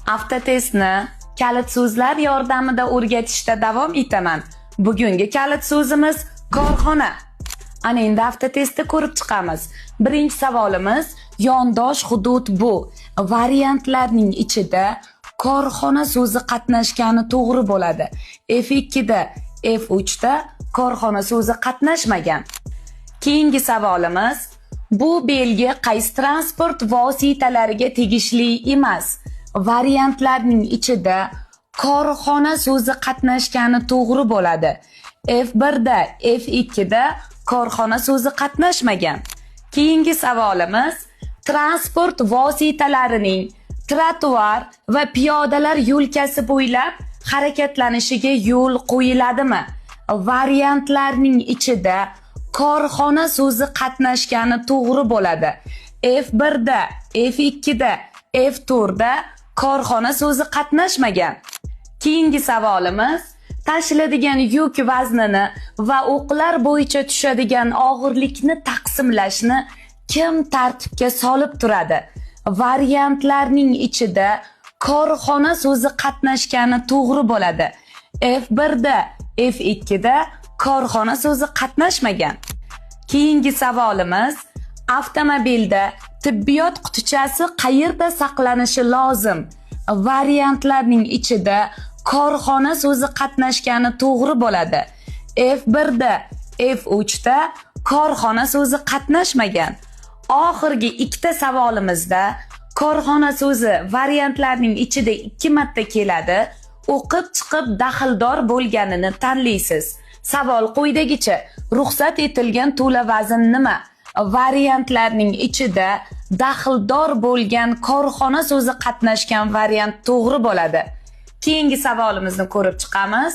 Avtotestni kalit so'zlar yordamida o'rgatishda davom etaman. Bugungi kalit so'zimiz korxona. Ana endi avtotestni ko'rib chiqamiz. Birinchi savolimiz yondosh hudud bu. Variantlarning ichida korxona so'zi qatnashgani to'g'ri bo'ladi. F2 da, F3 da korxona so'zi qatnashmagan. Keyingi savolimiz bu belgi qaysi transport vositalariga tegishli emas? Variantlarning ichida korxona so'zi qatnashgani to'g'ri bo'ladi. F1 da, F2 da korxona so'zi qatnashmagan. Keyingi savolimiz transport vositalarining trotuar va piyodalar yo'lkasi bo'ylab harakatlanishiga yo'l qo'yiladimi? Variantlarning ichida korxona so'zi qatnashgani to'g'ri bo'ladi. F1 da, F2 da, F4 da korxona so'zi qatnashmagan. Keyingi savolimiz tashiladigan yuk vaznini va o'qlar bo'yicha tushadigan og'irlikni taqsimlashni kim tartibga solib turadi? Variantlarning ichida korxona so'zi qatnashgani to'g'ri bo'ladi. F1 da, F2 da korxona so'zi qatnashmagan. Keyingi savolimiz avtomobilda tibbiyot qutichasi qayerda saqlanishi lozim? Variantlarning ichida korxona so'zi qatnashgani to'g'ri bo'ladi. F1 da, F3 da korxona so'zi qatnashmagan. Oxirgi ikkita savolimizda korxona so'zi variantlarning ichida 2 marta keladi. O'qib chiqib daxldor bo'lganini tanlaysiz. Savol quyidagicha: ruxsat etilgan to'la vazn nima? Variantlarning ichida daxldor bo'lgan korxona so'zi qatnashgan variant to'g'ri bo'ladi. Keyingi savolimizni ko'rib chiqamiz.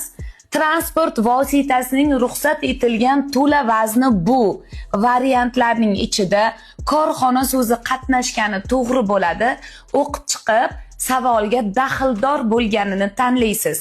Transport vositasining ruxsat etilgan to'la vazni bu. Variantlarning ichida korxona so'zi qatnashgani to'g'ri bo'ladi. O'qib chiqib savolga daxldor bo'lganini tanlaysiz.